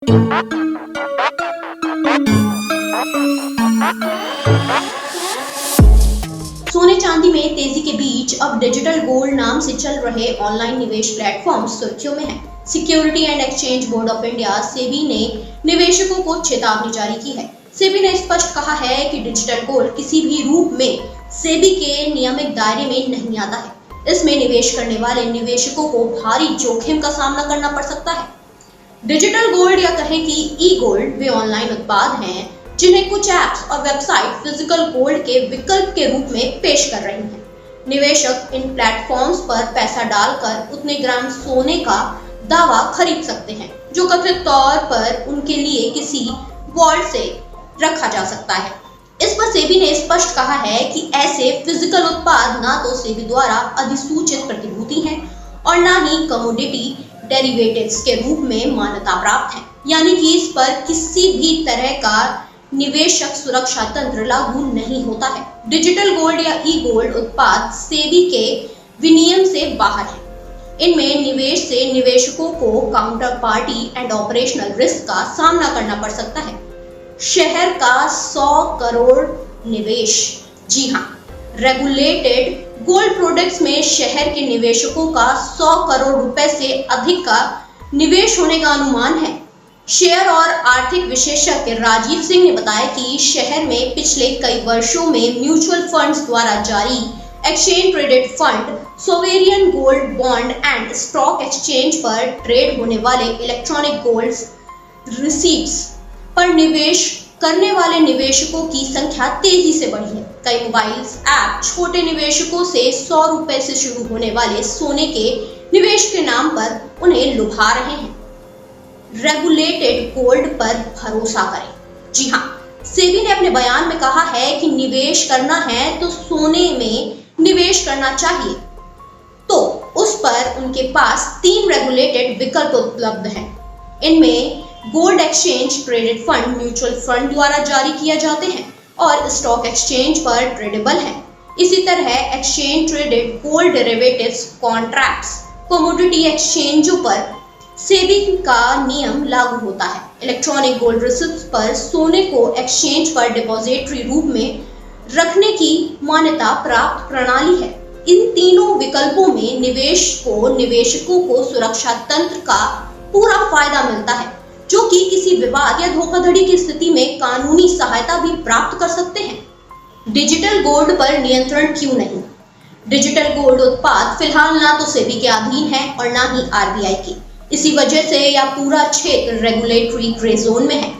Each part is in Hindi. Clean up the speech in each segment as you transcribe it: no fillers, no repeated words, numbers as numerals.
सोने चांदी में तेजी के बीच अब डिजिटल गोल्ड नाम से चल रहे ऑनलाइन निवेश प्लेटफॉर्म सुर्खियों में है। Security and exchange board of India SEBI ने निवेशकों को चेतावनी जारी की है। सेबी ने स्पष्ट कहा है कि डिजिटल गोल्ड किसी भी रूप में सेबी के नियमित दायरे में नहीं आता है। इसमें निवेश करने वाले निवेशकों को भारी जोखिम का सामना करना पड़ सकता है। डिजिटल गोल्ड या कहें कि ई गोल्ड वे ऑनलाइन उत्पाद हैं जिन्हें कुछ ऐप्स और वेबसाइट फिजिकल गोल्ड के विकल्प के रूप में पेश कर रही हैं। निवेशक इन प्लेटफॉर्म्स पर पैसा डालकर उतने ग्राम सोने का दावा खरीद सकते हैं जो कथित तौर पर उनके लिए किसी वॉल्ट से रखा जा सकता है। इस पर सेबी ने स्पष्ट कहा है कि ऐसे फिजिकल उत्पाद ना तो सेबी द्वारा अधिसूचित प्रतिभूति हैं और ना ही कमोडिटी डेरिवेटिव्स के रूप में मान्यता प्राप्त है, यानी कि इस पर किसी भी तरह का निवेशक सुरक्षा तंत्र लागू नहीं होता है। डिजिटल गोल्ड या ई गोल्ड उत्पाद सेबी के विनियम से बाहर है। इनमें निवेश से निवेशकों को counter party and operational risk का सामना करना पड़ सकता है। शहर का 100 करोड़ निवेश। जी हाँ, रेगुलेटेड गोल्ड प्रोडक्ट्स में शहर के निवेशकों का 100 करोड़ रुपए से अधिक का निवेश होने का अनुमान है। शेयर और आर्थिक विशेषज्ञ राजीव सिंह ने बताया कि शहर में पिछले कई वर्षों में म्यूचुअल फंड्स द्वारा जारी exchange traded fund, sovereign gold bond and stock exchange पर ट्रेड होने वाले इलेक्ट्रॉनिक गोल्ड रिसीट्स पर निवेश करने वाले निवेशकों की संख्या तेजी से बढ़ी है। कई मोबाइल ऐप छोटे निवेशकों से 100 रुपए से शुरू होने वाले सोने के निवेश के नाम पर उन्हें लुभा रहे हैं। रेगुलेटेड गोल्ड पर भरोसा करें। जी हाँ, सेबी ने अपने बयान में कहा है कि निवेश करना है तो सोने में निवेश करना चाहिए, तो उस पर उनके पास 3 रेगुलेटेड विकल्प उपलब्ध हैं। इनमें gold exchange traded fund mutual fund द्वारा जारी किए जाते हैं और स्टॉक एक्सचेंज पर ट्रेडेबल है। इसी तरह exchange traded gold derivatives contracts commodity एक्सचेंजों पर सेबी का नियम लागू होता है। इलेक्ट्रॉनिक गोल्ड रिसिप्ट्स पर सोने को एक्सचेंज पर डिपॉजिटरी रूप में रखने की मान्यता प्राप्त प्रणाली है। इन तीनों विकल्पों में निवेशकों को सुरक्षा तंत्र का पूरा फायदा मिलता है, जो कि किसी विवाद या धोखाधड़ी की स्थिति में कानूनी सहायता भी प्राप्त कर सकते हैं। डिजिटल गोल्ड पर नियंत्रण क्यों नहीं? डिजिटल गोल्ड उत्पाद फिलहाल ना तो सेबी के अधीन है और ना ही आरबीआई की। इसी वजह से यह पूरा क्षेत्र रेगुलेटरी ग्रे जोन में है।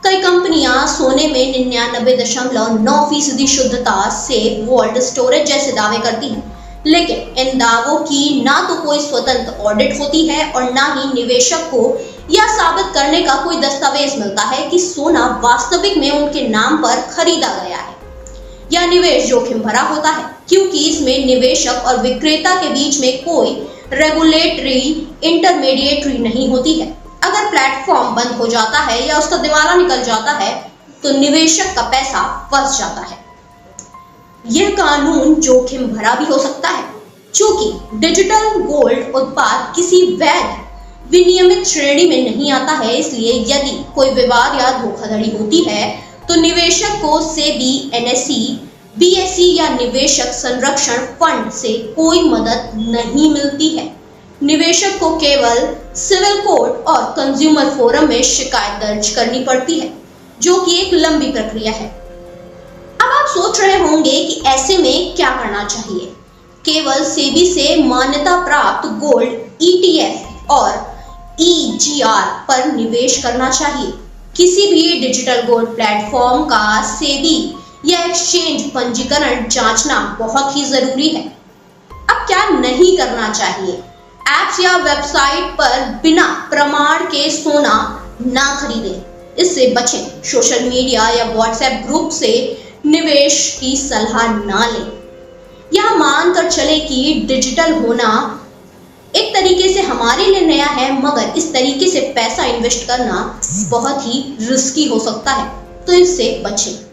कई कंपनियां सोने में 99.9% शुद्धता से वॉल्ट स्टोरेज जैसे दावे करती हैं, लेकिन इन दावों की ना तो कोई स्वतंत्र ऑडिट होती है और ना ही निवेशक को यह साबित करने का कोई दस्तावेज मिलता है कि सोना वास्तविक में उनके नाम पर खरीदा गया है। यह निवेश जोखिम भरा होता है क्योंकि इसमें निवेशक और विक्रेता के बीच में कोई रेगुलेटरी इंटरमीडिएटरी नहीं होती है। अगर प्लेटफॉर्म बंद हो जाता है या उसका दिवाला निकल जाता है तो निवेशक का पैसा फंस जाता है। यह कानून जोखिम भरा भी हो सकता है। चूंकि डिजिटल गोल्ड उत्पाद किसी वैध विनियमित श्रेणी में नहीं आता है, इसलिए यदि कोई विवाद या धोखाधड़ी होती है तो निवेशक को सेबी, एनएसई, बीएसई या निवेशक संरक्षण फंड से कोई मदद नहीं मिलती है। निवेशक को केवल सिविल कोर्ट और कंज्यूमर फोरम में शिकायत दर्ज करनी पड़ती है, जो कि एक लंबी प्रक्रिया है। अब आप सोच रहे होंगे कि ऐसे में क्या करना चाहिए? केवल सेबी से मान्यता प्राप्त गोल्ड ईटीएफ और ईजीआर पर निवेश करना चाहिए। किसी भी डिजिटल गोल्ड प्लेटफॉर्म का सेबी या एक्सचेंज पंजीकरण जांचना बहुत ही जरूरी है। अब क्या नहीं करना चाहिए? ऐप्स या वेबसाइट पर बिना प्रमाण के सोना ना खरीदें, इससे बचें। सोशल मीडिया या व्हाट्सएप ग्रुप से निवेश की सलाह ना लें। यह मानकर चले कि डिजिटल होना एक तरीके से हमारे लिए नया है, मगर इस तरीके से पैसा इन्वेस्ट करना बहुत ही रिस्की हो सकता है, तो इससे बचें।